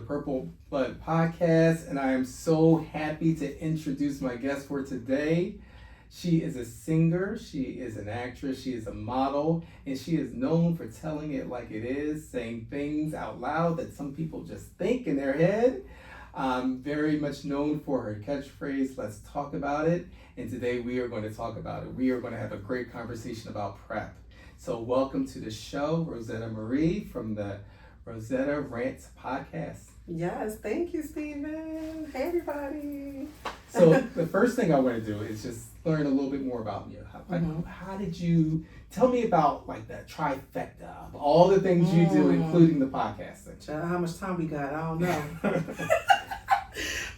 Purple Blood Podcast, and I am so happy to introduce my guest for today. She is a singer, she is an actress, she is a model, and she is known for telling it like it is, saying things out loud that some people just think in their head. Very much known for her catchphrase, "Let's talk about it." And today we are going to talk about it. We are going to have a great conversation about PrEP. So welcome to the show, Rozetta Marie from the Rozetta Rants podcast. Yes, thank you, Stephen. Hey, everybody. So the first thing I want to do is just learn a little bit more about you. How did you, tell me about like that trifecta of all the things you do, including the podcasting. How much time we got? I don't know.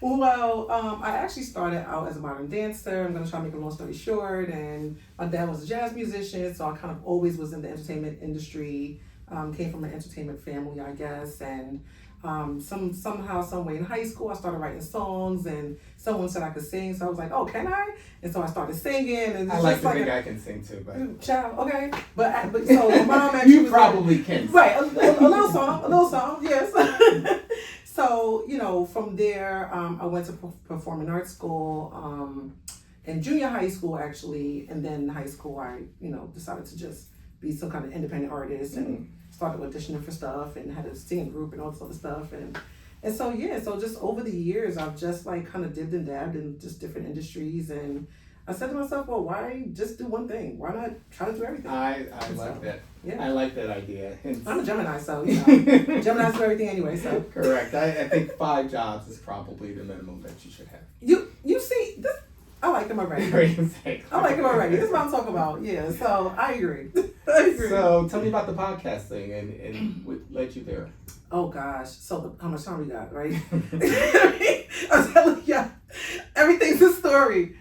Well, I actually started out as a modern dancer. I'm going to try to make a long story short. And my dad was a jazz musician, so I kind of always was in the entertainment industry. Came from an entertainment family, I guess. And somehow, some way in high school, I started writing songs, and someone said I could sing. So I was like, "Oh, can I?" And so I started singing. And I like to think I can sing too, but child, okay. But so my mom actually you probably can. Right, a little song, yes. So, from there, I went to performing arts school, in junior high school actually, and then in high school I, decided to just be some kind of independent artist and started auditioning for stuff and had a singing group and all this other stuff, and so just over the years I've just like kind of dipped and dabbed in just different industries, and I said to myself, well, why just do one thing? Why not try to do everything? I like that. Yeah. I like that idea. I'm a Gemini, so Geminis do everything anyway. So correct. I think 5 jobs is probably the minimum that you should have. You see this. I like him already. I like him already. This is what I'm talking about. Yeah. So I agree. So tell me about the podcasting and what led you there. Oh gosh. So how much time we got, right? I'm telling you, everyth's a story.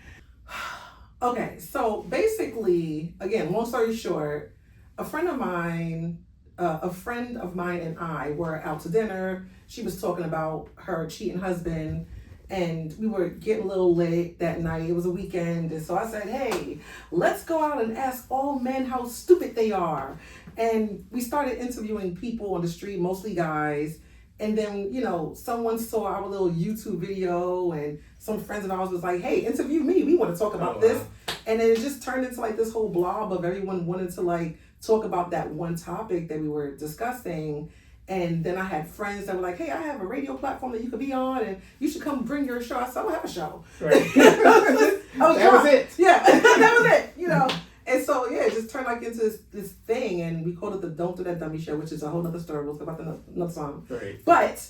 Okay, so basically, again, long story short, a friend of mine and I were out to dinner. She was talking about her cheating husband, and we were getting a little late that night. It was a weekend, and so I said, "Hey, let's go out and ask all men how stupid they are." And we started interviewing people on the street, mostly guys. And then, someone saw our little YouTube video, and some friends of ours was like, "Hey, interview me. We want to talk about this." And then it just turned into like this whole blob of everyone wanting to like talk about that one topic that we were discussing. And then I had friends that were like, "Hey, I have a radio platform that you could be on, and you should come bring your show." I said, "I don't have a show." Right. That was it. Yeah, that was it, And so, it just turned like into this thing, and we called it the Don't Do That Dummy Show, which is a whole nother story. We'll talk about another song. Right. But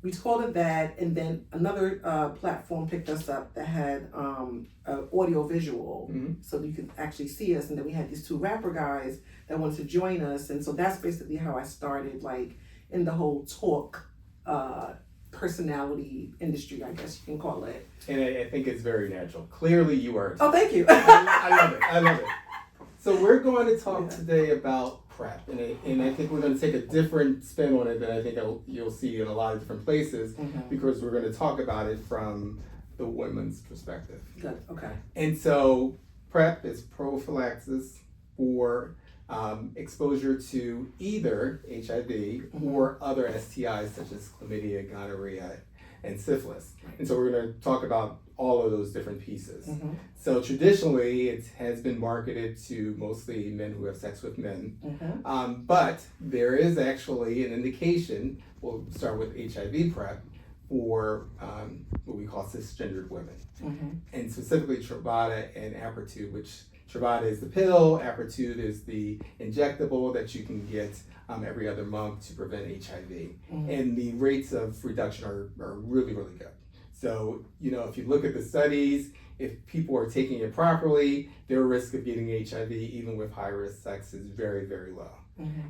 we called it that, and then another platform picked us up that had audio visual, so you could actually see us. And then we had these 2 rapper guys that wanted to join us, and so that's basically how I started, like in the whole talk personality industry, I guess you can call it. And I think it's very natural. Clearly, you are. Oh, thank you. I love it. So we're going to talk today about PrEP, and I think we're going to take a different spin on it than I think you'll see in a lot of different places, because we're going to talk about it from the women's perspective. Good, okay. And so PrEP is prophylaxis for exposure to either HIV or other STIs such as chlamydia, gonorrhea, and syphilis. And so we're going to talk about all of those different pieces. So traditionally, it has been marketed to mostly men who have sex with men. But there is actually an indication, we'll start with HIV PrEP, for what we call cisgendered women. And specifically Truvada and Apretude, which Truvada is the pill, Apretude is the injectable that you can get every other month to prevent HIV. And the rates of reduction are really, really good. So, if you look at the studies, if people are taking it properly, their risk of getting HIV, even with high-risk sex, is very, very low.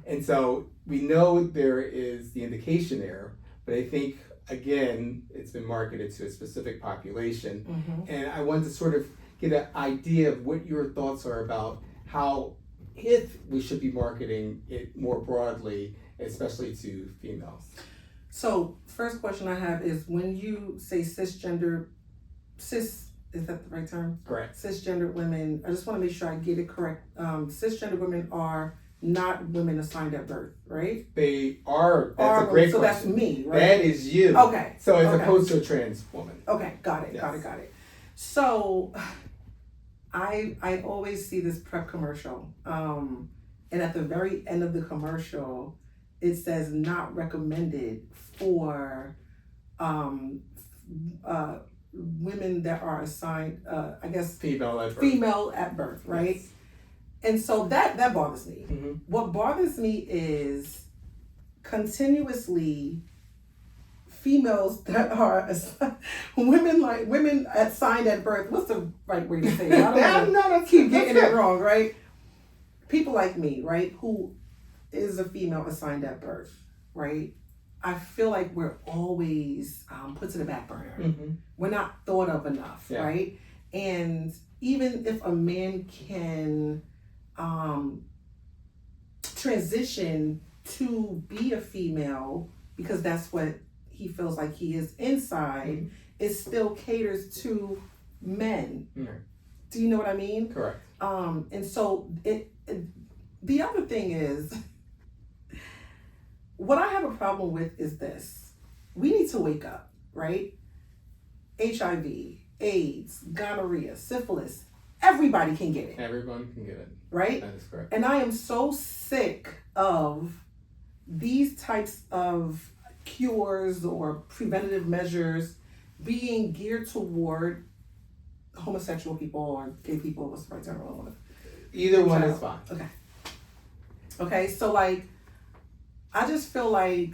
And so we know there is the indication there, but I think, again, it's been marketed to a specific population. And I want to sort of get an idea of what your thoughts are about how, if we should be marketing it more broadly, especially to females. So, first question I have is, when you say cisgender, is that the right term? Correct. Cisgendered women, I just want to make sure I get it correct. Cisgendered women are not women assigned at birth, right? They are. That's Are a great so question. that's me, right? That is you. Okay. So as Okay. opposed to a trans woman. Okay, got it. So I always see this prep commercial. And at the very end of the commercial, it says not recommended for women that are assigned I guess female at birth, right? Yes. And so that bothers me. Mm-hmm. What bothers me is continuously females that are women assigned at birth. What's the right way to say it? I don't want to keep getting it wrong, right? People like me, right, who is a female assigned at birth, right? I feel like we're always put to the back burner. Mm-hmm. We're not thought of enough, Yeah. right? And even if a man can transition to be a female because that's what he feels like he is inside, Mm-hmm. it still caters to men. Mm-hmm. Do you know what I mean? Correct. And so the other thing is, what I have a problem with is this. We need to wake up, right? HIV, AIDS, gonorrhea, syphilis, everybody can get it. Everyone can get it. Right? That is correct. And I am so sick of these types of cures or preventative measures being geared toward homosexual people or gay people. What's the right term? Either one is fine. Okay, so like, I just feel like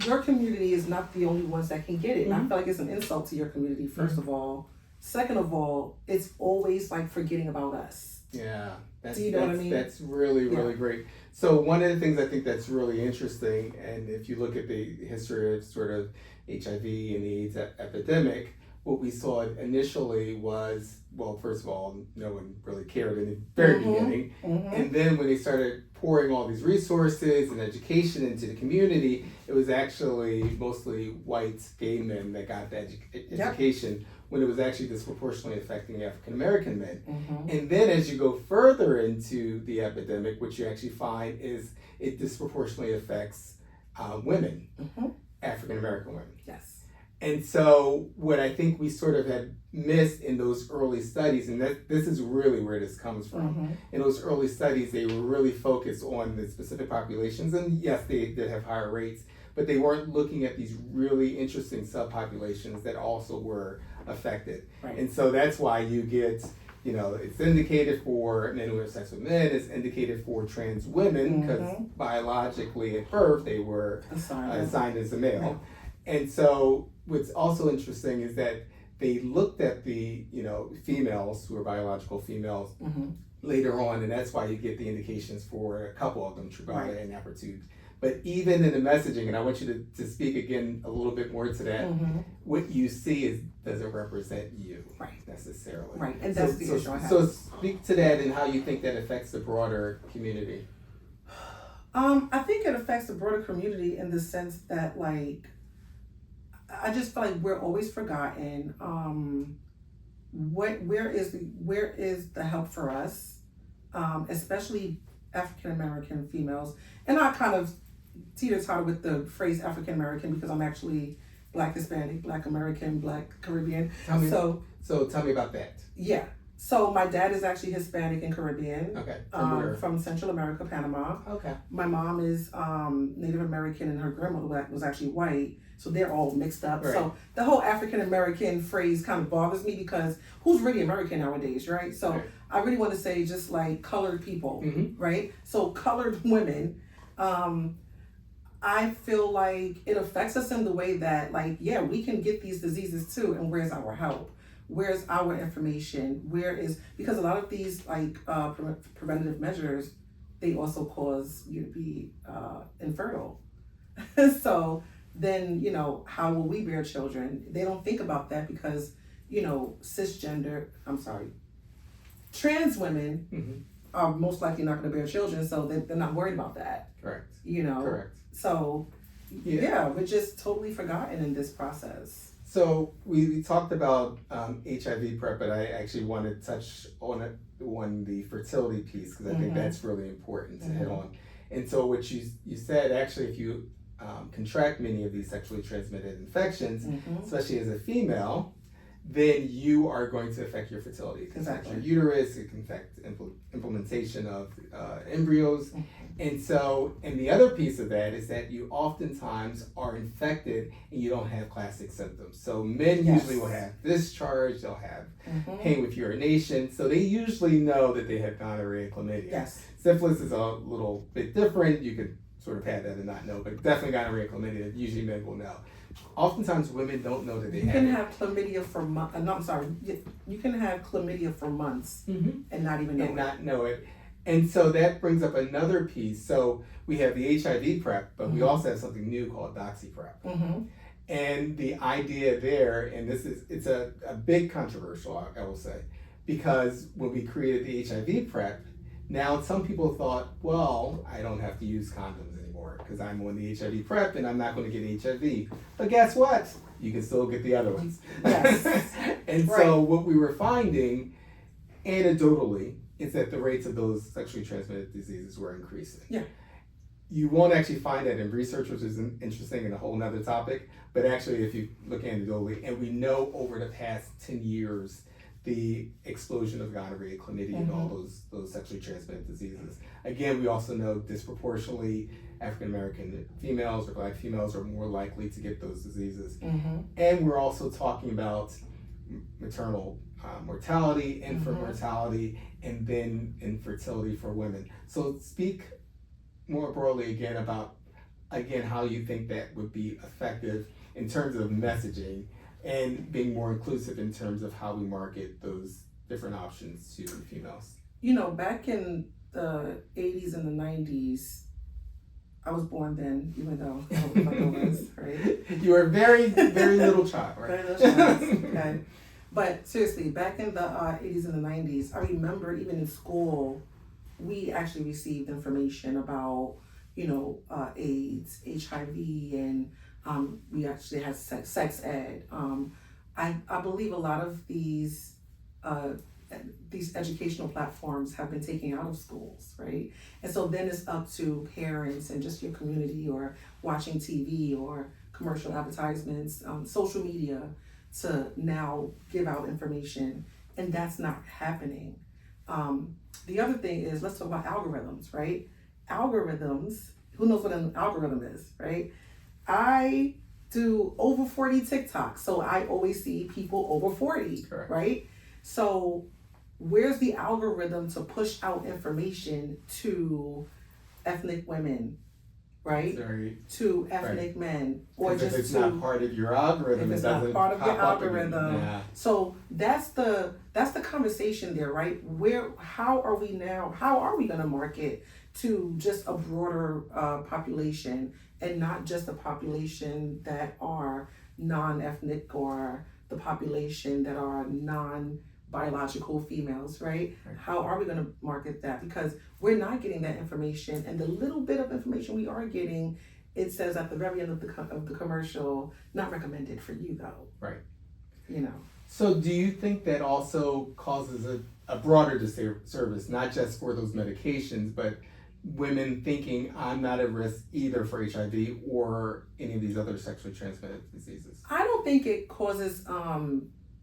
your community is not the only ones that can get it. And I feel like it's an insult to your community, first of all. Second of all, it's always like forgetting about us. Yeah. Do you know what I mean? That's really, really great. So one of the things I think that's really interesting, and if you look at the history of sort of HIV and the AIDS epidemic, what we saw initially was, well, first of all, no one really cared in the very beginning. And then when they started pouring all these resources and education into the community, it was actually mostly white gay men that got the education, when it was actually disproportionately affecting African American men. And then as you go further into the epidemic, what you actually find is it disproportionately affects women, African American women. Yes. And so what I think we sort of had missed in those early studies, and this is really where this comes from. In those early studies, they were really focused on the specific populations, and yes, they did have higher rates, but they weren't looking at these really interesting subpopulations that also were affected. Right. And so that's why you get, you know, it's indicated for men who have sex with men, it's indicated for trans women, because biologically at birth they were assigned as a male. Right. And so what's also interesting is that they looked at the, you know, females who are biological females later on, and that's why you get the indications for a couple of them, Truvada and Apertude. But even in the messaging, and I want you to speak again a little bit more to that, what you see is doesn't represent you necessarily. Right, and that's the issue I have. So speak to that and how you think that affects the broader community. I think it affects the broader community in the sense that, like, I just feel like we're always forgotten. Where is the help for us, especially African American females? And I kind of teeter-totter with the phrase African American because I'm actually Black Hispanic, Black American, Black Caribbean. So tell me about that. Yeah. So my dad is actually Hispanic and Caribbean. Okay. From Central America, Panama. Okay. My mom is Native American and her grandmother was actually white. So they're all mixed up. Right. So the whole African American phrase kind of bothers me because who's really American nowadays, right? So I really want to say just like colored people, right? So colored women, I feel like it affects us in the way that, like, yeah, we can get these diseases too, and where's our help? Where's our information? Because a lot of these like preventative measures, they also cause you to be infertile. So then, you know, how will we bear children? They don't think about that because, you know, trans women are most likely not going to bear children, so they're not worried about that. Correct. You know? Correct. So, yeah, we're just totally forgotten in this process. So we talked about HIV PrEP, but I actually want to touch on the fertility piece because I think that's really important to hit on. And so what you said, actually, if you contract many of these sexually transmitted infections, especially as a female, then you are going to affect your fertility. It can affect your uterus, it can affect implementation of embryos. And so, and the other piece of that is that you oftentimes are infected and you don't have classic symptoms. So men usually will have discharge, they'll have pain with urination. So they usually know that they have gonorrhea and chlamydia. Yes. Syphilis is a little bit different. You could sort of have that and not know, but definitely gonorrhea and chlamydia, usually men will know. Oftentimes women don't know that they have it. You can have chlamydia for months. No, I'm sorry. You can have chlamydia for months and not even know it. And so that brings up another piece. So we have the HIV PrEP, but we also have something new called Doxy PrEP. And the idea there, and it's a big controversial, I will say, because when we created the HIV PrEP, now some people thought, well, I don't have to use condoms anymore because I'm on the HIV PrEP and I'm not going to get HIV. But guess what? You can still get the other ones. Yes. And so what we were finding anecdotally is that the rates of those sexually transmitted diseases were increasing. Yeah. You won't actually find that in research, which is interesting and a whole nother topic, but actually if you look anecdotally, and we know over the past 10 years, the explosion of gonorrhea, chlamydia, and all those sexually transmitted diseases. Again, we also know disproportionately African American females or Black females are more likely to get those diseases. And we're also talking about maternal mortality, infant mortality, and then infertility for women. So speak more broadly again about how you think that would be effective in terms of messaging and being more inclusive in terms of how we market those different options to females. You know, back in the 80s and the 90s, I was born then, even though I was, right? You were a very, very little child, right? Very little child, okay. But seriously, back in the 80s and the 90s, I remember even in school, we actually received information about, AIDS, HIV, and we actually had sex ed. I believe a lot of these educational platforms have been taken out of schools, right? And so then it's up to parents and just your community or watching TV or commercial advertisements, social media, to now give out information, and that's not happening. The other thing is, let's talk about algorithms, right? Algorithms, who knows what an algorithm is, right? I do over 40 TikToks, so I always see people over 40, Correct. Right? So where's the algorithm to push out information to ethnic women, right? To ethnic men, or just if it's to, not part of your algorithm, if it's it doesn't not part of your pop up algorithm. Yeah. So that's the conversation there, right? How are we going to market to just a broader population, and not just the population that are non-ethnic or the population that are non-biological females, right? How are we going to market that? Because we're not getting that information, and the little bit of information we are getting, it says at the very end of the commercial, not recommended for you though. Right. So do you think that also causes a broader disservice, not just for those medications, but women thinking I'm not at risk either for HIV or any of these other sexually transmitted diseases? I don't think it causes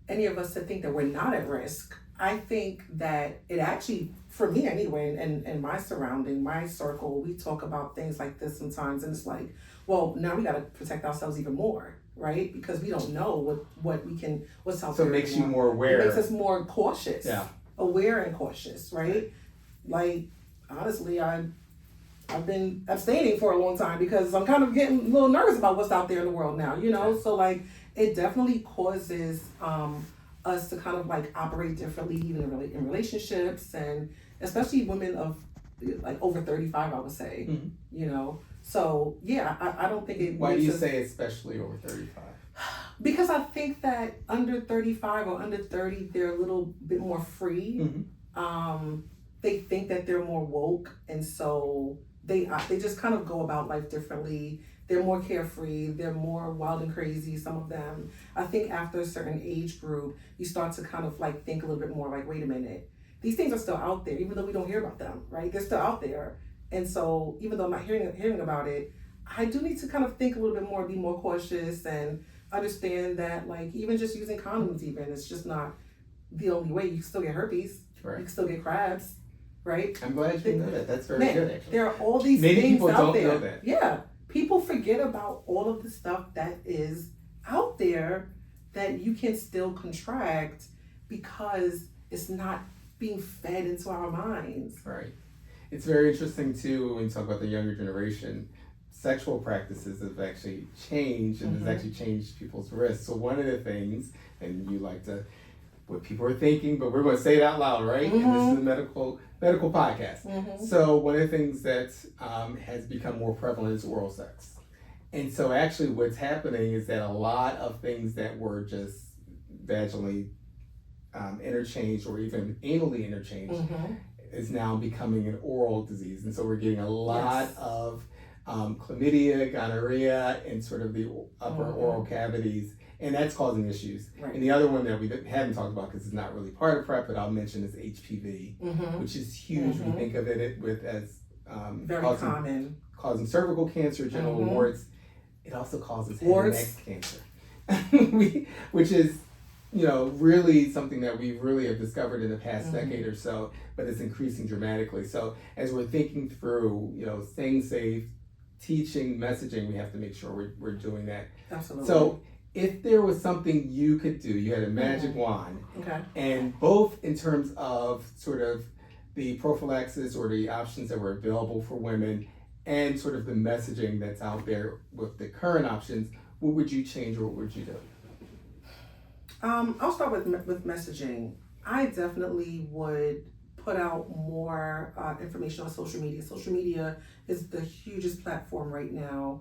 any of us to think that we're not at risk. I think that it actually, for me anyway, and my surrounding, my circle, we talk about things like this sometimes, and it's like, well, now we got to protect ourselves even more, right? Because we don't know what's out there. So it makes you more aware. It makes us more cautious. Yeah. Aware and cautious, right? Like, honestly, I've been abstaining for a long time because I'm kind of getting a little nervous about what's out there in the world now, So like, it definitely causes us to kind of like operate differently, even in relationships, and especially women of like over 35, I would say, So yeah, I don't think it. Why do you say especially over 35? Because I think that under 35 or under 30, they're a little bit more free. They think that they're more woke, and so they just kind of go about life differently. they're more carefree, they're more wild and crazy, some of them. I think after a certain age group, you start to kind of like think a little bit more like, wait a minute, these things are still out there, even though we don't hear about them, right? They're still out there. And so even though I'm not hearing about it, I do need to kind of think a little bit more, be more cautious, and understand that like even just using condoms, even, it's just not the only way. You can still get herpes, Right. you can still get crabs, right? I'm glad you know that. That's very Man, good, actually. there are all these Many things people out don't there. know that. Yeah, people forget about all of the stuff that is out there that you can still contract because it's not being fed into our minds. Right. It's very interesting too when you talk about the younger generation. Sexual practices have actually changed, and has actually changed people's risks. So one of the things, and you like to, what people are thinking, but we're going to say it out loud, right? And this is a medical podcast. So one of the things that has become more prevalent is oral sex. And so actually what's happening is that a lot of things that were just vaginally interchanged or even anally interchanged is now becoming an oral disease. And so we're getting a lot of chlamydia, gonorrhea, and sort of the upper oral cavities, and that's causing issues. Right. And the other one that we haven't talked about because it's not really part of PrEP, but I'll mention is HPV, which is huge. We think of it as very common, causing cervical cancer, genital warts. It also causes head and neck cancer, which is really something that we really have discovered in the past decade or so, but it's increasing dramatically. So as we're thinking through, staying safe, teaching, messaging, we have to make sure we're doing that. Absolutely. So if there was something you could do, you had a magic wand, and both in terms of sort of the prophylaxis or the options that were available for women and sort of the messaging that's out there with the current options, what would you change or what would you do? I'll start with messaging. I definitely would put out more information on social media. Social media is the hugest platform right now,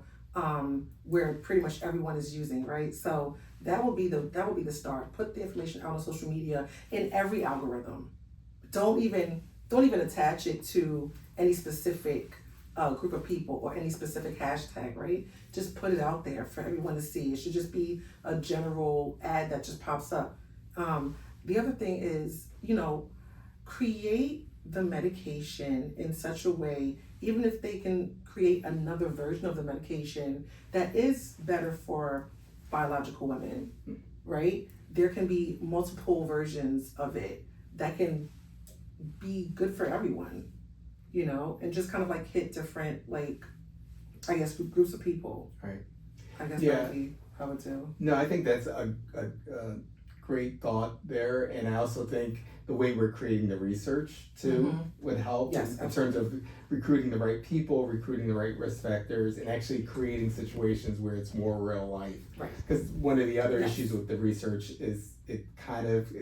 where pretty much everyone is using, right? So that will be the start. Put the information out on social media in every algorithm. Don't even attach it to any specific group of people or any specific hashtag, right? Just put it out there for everyone to see. It should just be a general ad that just pops up. The other thing is, create the medication in such a way, even if they can create another version of the medication that is better for biological women, right? There can be multiple versions of it that can be good for everyone, and just kind of like hit different, groups of people. Right. I guess that would be how I would do. No, I think that's a great thought there. And I also think the way we're creating the research too would help in terms of recruiting the right people, recruiting the right risk factors, and actually creating situations where it's more real life. Right. Because one of the other issues with the research is it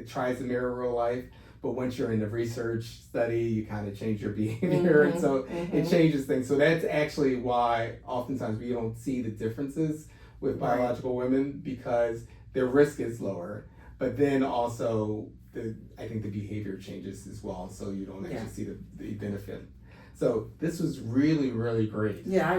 tries to mirror real life, but once you're in the research study, you kind of change your behavior, and so it changes things. So that's actually why oftentimes we don't see the differences with biological women, because their risk is lower, but then also I think the behavior changes as well, so you don't actually see the benefit. So this was really, really great. Yeah, I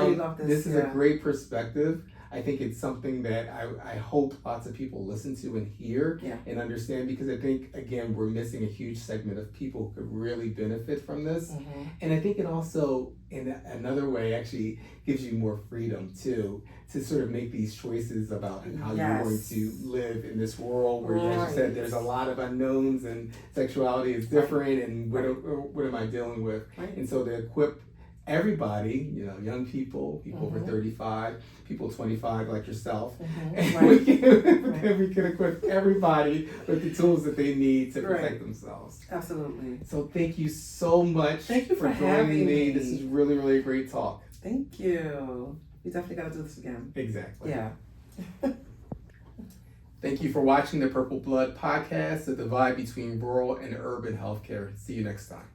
really love this. This is a great perspective. I think it's something that I hope lots of people listen to and hear and understand, because I think, again, we're missing a huge segment of people who could really benefit from this. And I think it also, in another way, actually gives you more freedom too, to sort of make these choices about how you're going to live in this world where, as you said, there's a lot of unknowns and sexuality is different, and what am I dealing with? And so to equip everybody, young people over 35, people 25 like yourself, and we can equip everybody with the tools that they need to protect themselves. Absolutely. So thank you so much for joining me. This is really, really a great talk. Thank you. We definitely got to do this again. Exactly. Yeah. Thank you for watching the Purple Blood Podcast, the divide between rural and urban healthcare. See you next time.